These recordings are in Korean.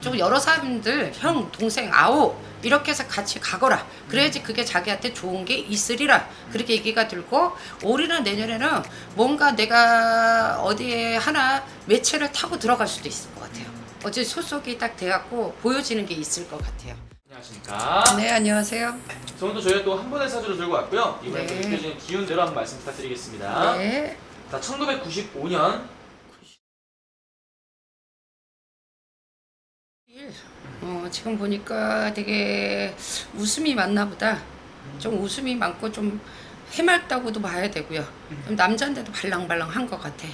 좀 여러 사람들 형, 동생, 아오 이렇게 해서 같이 가거라. 그래야지 그게 자기한테 좋은 게 있으리라. 그렇게 얘기가 들고 올해는 내년에는 뭔가 내가 어디에 하나 매체를 타고 들어갈 수도 있을 것 같아요. 어제 소속이 딱 돼갖고 보여지는 게 있을 것 같아요. 안녕하십니까. 네, 안녕하세요. 오늘도 저희가 또 한 분의 사주를 들고 왔고요. 이번에 네. 느껴지는 기운대로 한번 말씀 부탁드리겠습니다. 네. 자, 1995년 지금 보니까 되게 웃음이 많나 보다. 좀 웃음이 많고 좀 해맑다고도 봐야 되고요. 좀 남자인데도 발랑발랑한 것 같아.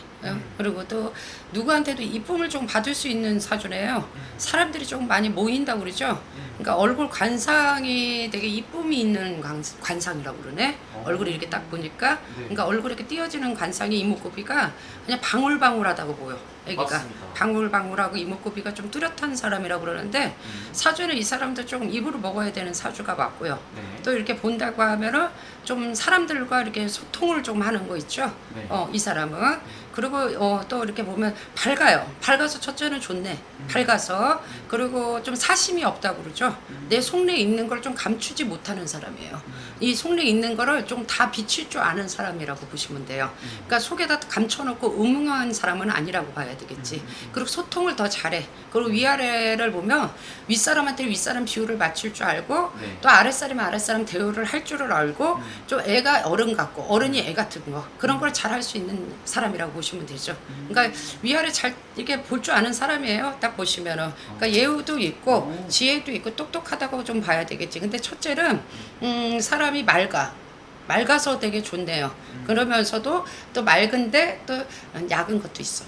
그리고 또 누구한테도 이쁨을 좀 받을 수 있는 사주네요. 사람들이 좀 많이 모인다고 그러죠. 그러니까 얼굴 관상이 되게 이쁨이 있는 관상이라고 그러네. 얼굴이 이렇게 딱 보니까, 그러니까 얼굴에 이렇게 띄어지는 관상이 이목구비가 그냥 방울방울하다고 보여. 애기가 맞습니다. 방울방울하고 이목구비가 좀 뚜렷한 사람이라고 그러는데 사주는 이 사람도 조금 입으로 먹어야 되는 사주가 맞고요. 네. 또 이렇게 본다고 하면은 좀 사람들과 이렇게 소통을 좀 하는 거 있죠. 네. 이 사람은 그리고 또 이렇게 보면 밝아요. 밝아서 첫째는 좋네. 밝아서 그리고 좀 사심이 없다고 그러죠. 내 속내에 있는 걸 좀 감추지 못하는 사람이에요. 이 속내에 있는 거를 좀 다 비칠 줄 아는 사람이라고 보시면 돼요. 그러니까 속에다 감춰놓고 음흉한 사람은 아니라고 봐야 되겠지. 그리고 소통을 더 잘해. 그리고 위아래를 보면 윗사람한테 윗사람 비율을 맞출 줄 알고 네. 또 아랫사람은 아랫사람 대우를 할 줄을 알고 좀 애가 어른 같고 어른이 애 같은 거 그런 걸 잘 할 수 있는 사람이라고 보시면 되죠. 그러니까 위아래 잘 이렇게 볼 줄 아는 사람이에요. 딱 보시면은. 그러니까 예우도 있고 지혜도 있고 똑똑하다고 좀 봐야 되겠지. 근데 첫째는 사람이 맑아서 되게 좋네요. 그러면서도 또 맑은데 또 약은 것도 있어.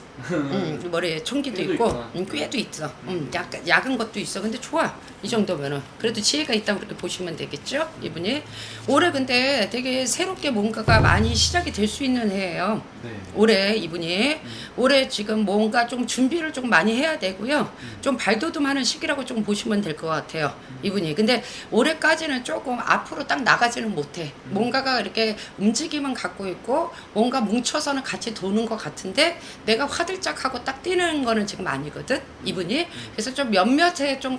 머리에 총기도 꾀도 있고 있구나. 꾀도 있어. 약간 약은 것도 있어. 근데 좋아. 이 정도면은 그래도 지혜가 있다고 그렇게 보시면 되겠죠. 이분이 올해 근데 되게 새롭게 뭔가가 많이 시작이 될 수 있는 해예요. 네. 올해 이분이 올해 지금 뭔가 좀 준비를 좀 많이 해야 되고요. 좀 발돋움하는 시기라고 좀 보시면 될 것 같아요. 이분이. 근데 올해까지는 조금 앞으로 딱 나가지는 못해. 뭔가가 이렇게 움직임은 갖고 있고 뭔가 뭉쳐서는 같이 도는 것 같은데 내가 화들짝하고 딱 뛰는 거는 지금 아니거든. 이분이. 그래서 좀 몇몇에 좀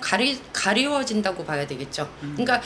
가리워진다고 봐야 되겠죠. 그러니까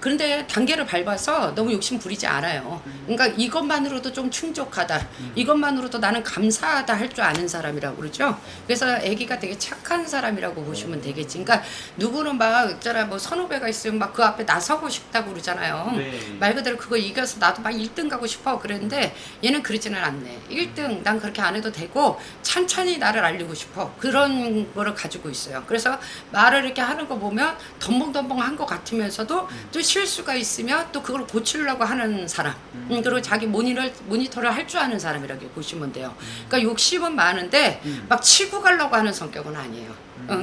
그런데 단계를 밟아서 너무 욕심 부리지 않아요. 그러니까 이것만으로도 좀 충족하다. 이것만으로도 나는 감사하다 할 줄 아는 사람이라고 그러죠. 그래서 아기가 되게 착한 사람이라고 보시면 되겠지. 그러니까 누구는 막 있잖아 뭐 선후배가 있으면 막 그 앞에 나서고 싶다고 그러잖아요. 네. 말 그대로 그거 이겨서 나도 막 1등 가고 싶어 그랬는데 얘는 그러지는 않네. 1등 난 그렇게 안 해도 되고 찬찬히 나를 알리고 싶어. 그런 거를 가지고 있어요. 그래서 말을 이렇게 하는 거 보면 덤벙덤벙한 것 같으면서도 또 실수가 있으면 또 그걸 고치려고 하는 사람. 그리고 자기 모니터를 할 줄 아는 사람이라고 보시면 돼요. 그러니까 욕심은 많은데 막 치고 가려고 하는 성격은 아니에요.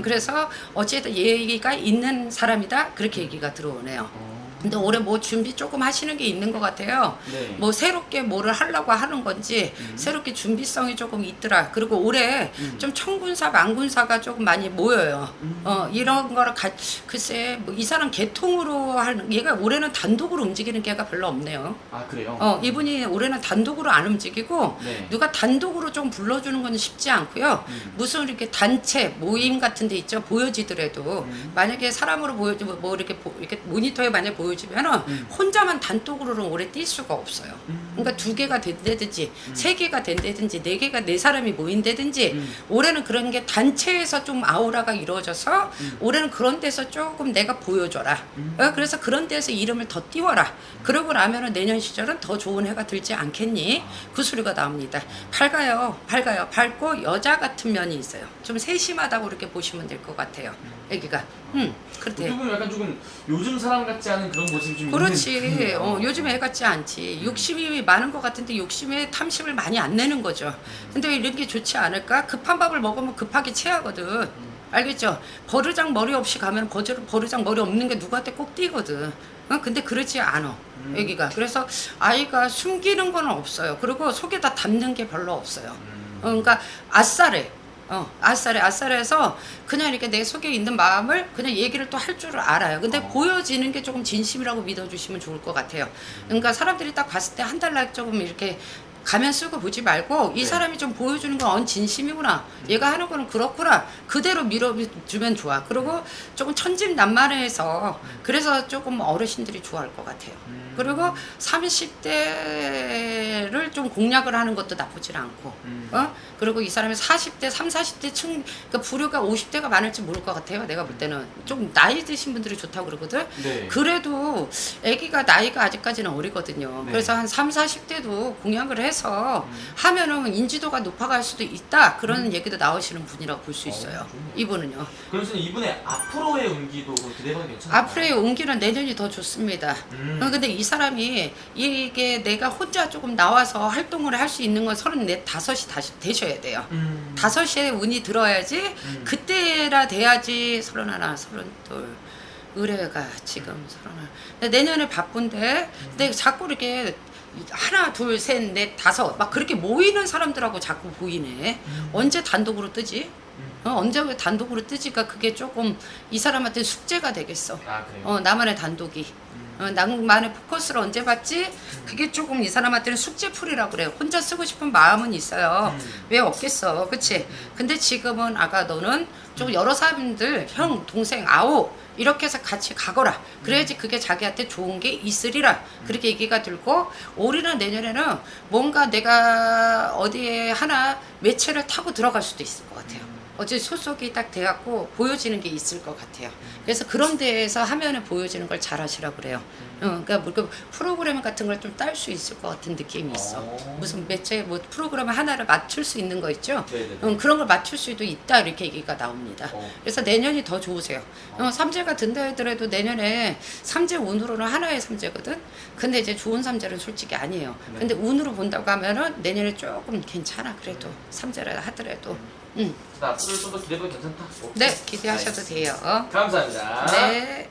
그래서 어찌됐든 예의가 있는 사람이다. 그렇게 얘기가 들어오네요. 근데 올해 뭐 준비 조금 하시는 게 있는 것 같아요. 네. 뭐 새롭게 뭐를 하려고 하는 건지 새롭게 준비성이 조금 있더라. 그리고 올해 좀 청군사, 만군사가 조금 많이 모여요. 이런 거를 글쎄 뭐 이 사람 계통으로 하는 얘가 올해는 단독으로 움직이는 게가 별로 없네요. 아, 그래요? 이분이 올해는 단독으로 안 움직이고 네. 누가 단독으로 좀 불러주는 건 쉽지 않고요. 무슨 이렇게 단체 모임 같은 데 있죠. 보여지더라도 만약에 사람으로 보여지면 뭐 이렇게 모니터에 만약에 보여지면은 혼자만 단독으로는 오래 뛸 수가 없어요. 그러니까 2개가 된다든지 3개가 된다든지 4개가 4사람이 모인다든지 올해는 그런 게 단체에서 좀 아우라가 이루어져서 올해는 그런 데서 조금 내가 보여줘라. 그래서 그런 데서 이름을 더 띄워라. 그러고 나면은 내년 시절은 더 좋은 해가 들지 않겠니? 그 소리가 나옵니다. 밝아요. 밝고 여자 같은 면이 있어요. 좀 세심하다고 이렇게 보시면 될 것 같아요. 애기가. 그렇대. 어떻게 보면 약간 조금 요즘 사람 같지 않은 그런 모습이 좀 그렇지. 있는 느낌이에요. 요즘 애 같지 않지. 욕심이 많은 것 같은데 욕심에 탐심을 많이 안 내는 거죠. 근데 이런 게 좋지 않을까? 급한 밥을 먹으면 급하게 체하거든. 알겠죠? 버르장 머리 없이 가면 버르장 머리 없는 게 누구한테 꼭 띄거든. 근데 그러지 않아. 애기가. 그래서 아이가 숨기는 건 없어요. 그리고 속에다 담는 게 별로 없어요. 그러니까 아싸래. 아싸리해서 그냥 이렇게 내 속에 있는 마음을 그냥 얘기를 또 할 줄을 알아요. 근데 보여지는 게 조금 진심이라고 믿어주시면 좋을 것 같아요. 그러니까 사람들이 딱 봤을 때 한 달날 조금 이렇게 가면 쓰고 보지 말고 이 네. 사람이 좀 보여주는 건 진심이구나. 얘가 하는 거는 그렇구나. 그대로 밀어주면 좋아. 그리고 조금 천진난만해서 그래서 조금 어르신들이 좋아할 것 같아요. 그리고 30대를 좀 공략을 하는 것도 나쁘진 않고, 그리고 이 사람이 40대, 40대 층, 그러니까 부류가 50대가 많을지 모를 것 같아요. 내가 볼 때는 좀 나이 드신 분들이 좋다고 그러거든. 네. 그래도 아기가 나이가 아직까지는 어리거든요. 네. 그래서 한 3, 40대도 공략을 해서 하면은 인지도가 높아갈 수도 있다. 그런 얘기도 나오시는 분이라고 볼 수 있어요. 좋네요. 이분은요. 그래서 이분의 앞으로의 운기도 기대해봐도 괜찮아요. 앞으로의 운기는 내년이 더 좋습니다. 근데 이 사람이 이게 내가 혼자 조금 나와서 활동을 할 수 있는 건 34, 5이 다시 되셔야 돼요. 5시에 운이 들어야지 그때라 돼야지 31, 32 의뢰가 지금 31. 근데 내년에 바쁜데 근데 자꾸 이렇게 하나, 둘, 셋, 넷, 다섯 막 그렇게 모이는 사람들하고 자꾸 보이네. 언제 단독으로 뜨지? 언제 왜 단독으로 뜨지가 그게 조금 이 사람한테 숙제가 되겠어. 아 그래요? 나만의 단독이. 나만의 포커스를 언제 받지? 그게 조금 이 사람한테는 숙제풀이라고 그래요. 혼자 쓰고 싶은 마음은 있어요. 왜 없겠어, 그치? 근데 지금은 아까 너는 좀 여러 사람들, 형, 동생, 아우 이렇게 해서 같이 가거라. 그래야지 그게 자기한테 좋은 게 있으리라. 그렇게 얘기가 들고 올해나 내년에는 뭔가 내가 어디에 하나 매체를 타고 들어갈 수도 있을 것 같아요. 어제 소속이 딱 돼갖고 보여지는 게 있을 것 같아요. 그래서 그런 데에서 화면에 보여지는 걸 잘 하시라고 그래요. 그러니까 뭐 프로그램 같은 걸 좀 딸 수 있을 것 같은 느낌이 있어. 무슨 매체 뭐 프로그램 하나를 맞출 수 있는 거 있죠? 네네네. 그런 걸 맞출 수도 있다 이렇게 얘기가 나옵니다. 그래서 내년이 더 좋으세요. 삼재가 든다 하더라도 내년에 삼재 운으로는 하나의 삼재거든. 근데 이제 좋은 삼재는 솔직히 아니에요. 네. 근데 운으로 본다고 하면은 내년에 조금 괜찮아. 그래도 삼재라 하더라도. 앞으로 좀 더 기대해봐도 괜찮다. 네, 기대하셔도 돼요. 감사합니다. 네.